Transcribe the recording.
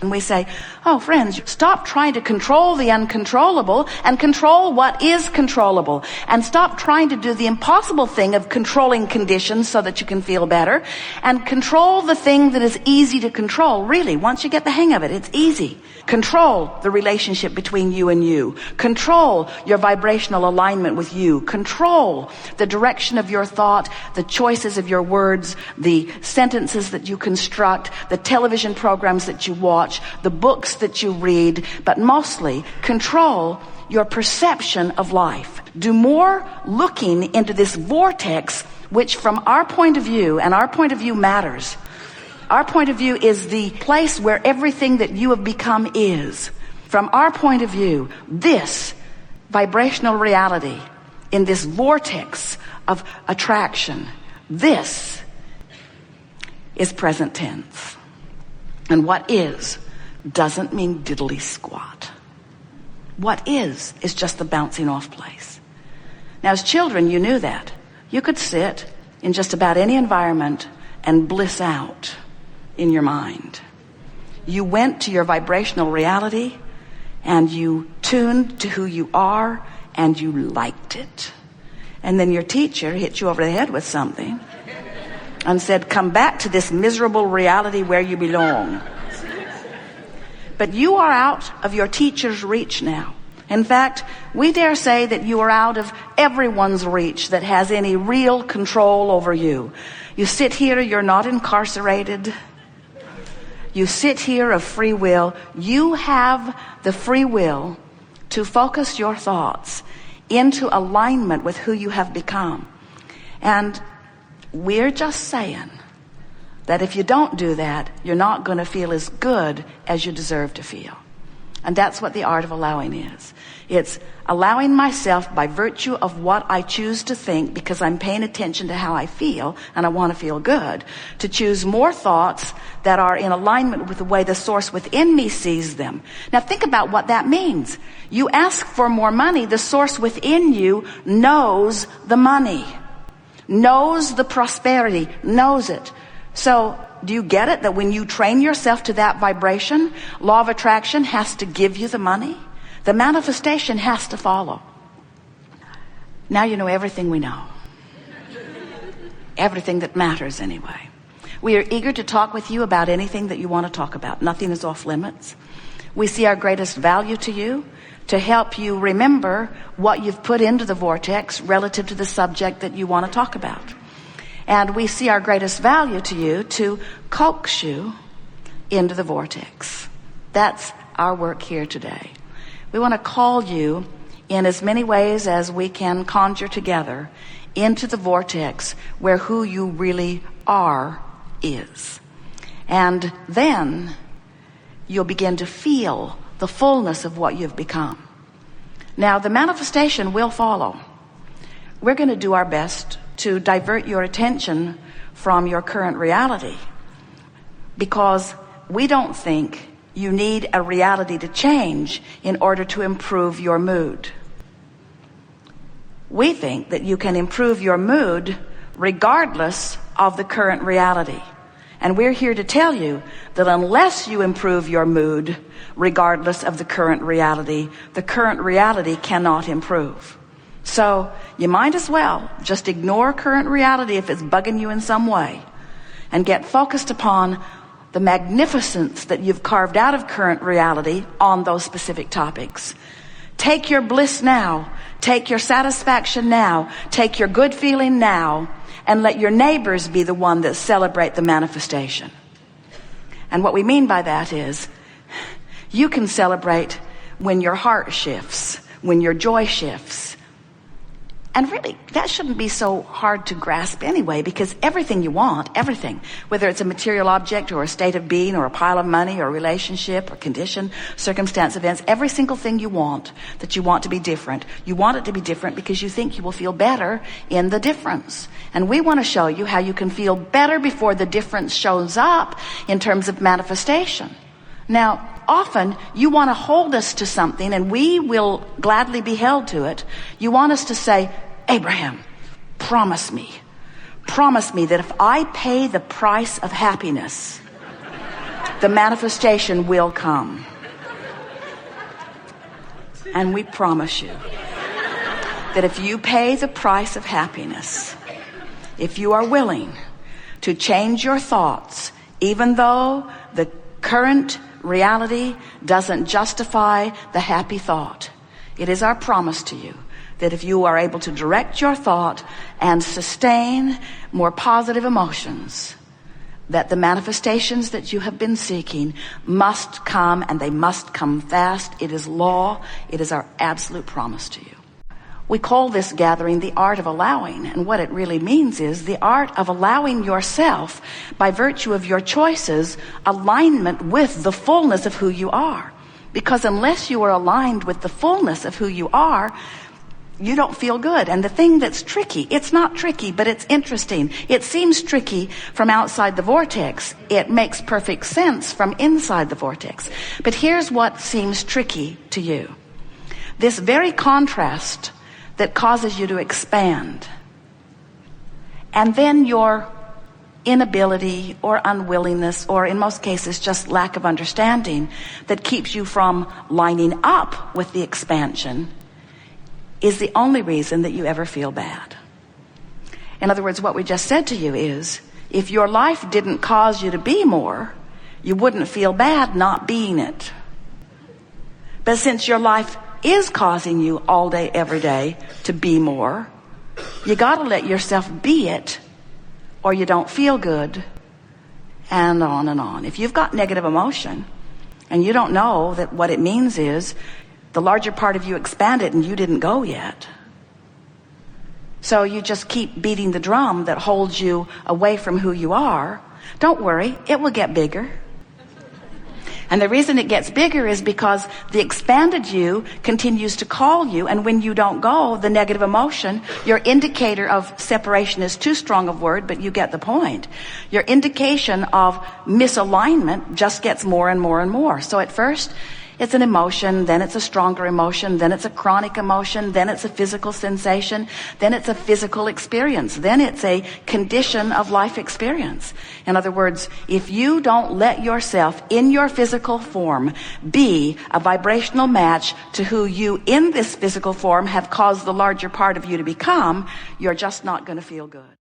And we say, oh, friends, stop trying to control the uncontrollable and control what is controllable. And stop trying to do the impossible thing of controlling conditions so that you can feel better. And control the thing that is easy to control. Really, once you get the hang of it, it's easy. Control the relationship between you and you. Control your vibrational alignment with you. Control the direction of your thought, the choices of your words, the sentences that you construct, the television programs that you watch, the books that you read, but mostly control your perception of life. Do more looking into this vortex, which from our point of view, and our point of view matters. Our point of view is the place where everything that you have become is. From our point of view, this vibrational reality in this vortex of attraction, this is present tense. And what is doesn't mean diddly squat. What is just the bouncing off place. Now, as children, you knew that. You could sit in just about any environment and bliss out in your mind. You went to your vibrational reality and you tuned to who you are and you liked it. And then your teacher hit you over the head with something and said, come back to this miserable reality where you belong. But you are out of your teacher's reach now. In fact, we dare say that you are out of everyone's reach that has any real control over you. You sit here, you're not incarcerated. You sit here of free will. You have the free will to focus your thoughts into alignment with who you have become. And we're just saying that if you don't do that, you're not going to feel as good as you deserve to feel. And that's what the art of allowing is. It's allowing myself by virtue of what I choose to think, because I'm paying attention to how I feel and I want to feel good, to choose more thoughts that are in alignment with the way the source within me sees them. Now think about what that means. You ask for more money, the source within you knows the money, knows the prosperity, knows it. So do you get it that when you train yourself to that vibration, law of attraction has to give you the money? The manifestation has to follow. Now you know everything we know. Everything that matters anyway. We are eager to talk with you about anything that you want to talk about. Nothing is off limits. We see our greatest value to you to help you remember what you've put into the vortex relative to the subject that you want to talk about. And we see our greatest value to you to coax you into the vortex. That's our work here today. We want to call you in as many ways as we can conjure together into the vortex where who you really are is. And then you'll begin to feel the fullness of what you've become. Now, the manifestation will follow. We're going to do our best to divert your attention from your current reality, because we don't think you need a reality to change in order to improve your mood. We think that you can improve your mood regardless of the current reality. And we're here to tell you that unless you improve your mood regardless of the current reality cannot improve. So you might as well just ignore current reality if it's bugging you in some way and get focused upon the magnificence that you've carved out of current reality on those specific topics. Take your bliss now. Take your satisfaction now. Take your good feeling now, and let your neighbors be the one that celebrate the manifestation. And what we mean by that is you can celebrate when your heart shifts, when your joy shifts. And really, that shouldn't be so hard to grasp anyway, because everything you want, everything, whether it's a material object or a state of being or a pile of money or a relationship or condition, circumstance, events, every single thing you want that you want to be different, you want it to be different because you think you will feel better in the difference. And we want to show you how you can feel better before the difference shows up in terms of manifestation. Now, often you want to hold us to something, and we will gladly be held to it. You want us to say, Abraham, promise me that if I pay the price of happiness, the manifestation will come. And we promise you that if you pay the price of happiness, if you are willing to change your thoughts, even though the current reality doesn't justify the happy thought, it is our promise to you that if you are able to direct your thought and sustain more positive emotions, that the manifestations that you have been seeking must come, and they must come fast. It is law. It is our absolute promise to you. We call this gathering the art of allowing, and what it really means is the art of allowing yourself, by virtue of your choices, alignment with the fullness of who you are. Because unless you are aligned with the fullness of who you are, you don't feel good. And the thing that's tricky, it's not tricky, but it's interesting. It seems tricky from outside the vortex. It makes perfect sense from inside the vortex. But here's what seems tricky to you. This very contrast that causes you to expand, and then your inability or unwillingness, or in most cases just lack of understanding, that keeps you from lining up with the expansion, is the only reason that you ever feel bad. In other words, what we just said to you is, if your life didn't cause you to be more, you wouldn't feel bad not being it. But since your life is causing you all day, every day to be more, you got to let yourself be it, or you don't feel good, and on and on. If you've got negative emotion and you don't know that what it means is the larger part of you expanded and you didn't go yet, so you just keep beating the drum that holds you away from who you are, don't worry, it will get bigger. And the reason it gets bigger is because the expanded you continues to call you, and when you don't go, the negative emotion, your indicator of separation is too strong a word, but you get the point. Your indication of misalignment just gets more and more and more. So at first, it's an emotion, then it's a stronger emotion, then it's a chronic emotion, then it's a physical sensation, then it's a physical experience, then it's a condition of life experience. In other words, if you don't let yourself in your physical form be a vibrational match to who you in this physical form have caused the larger part of you to become, you're just not going to feel good.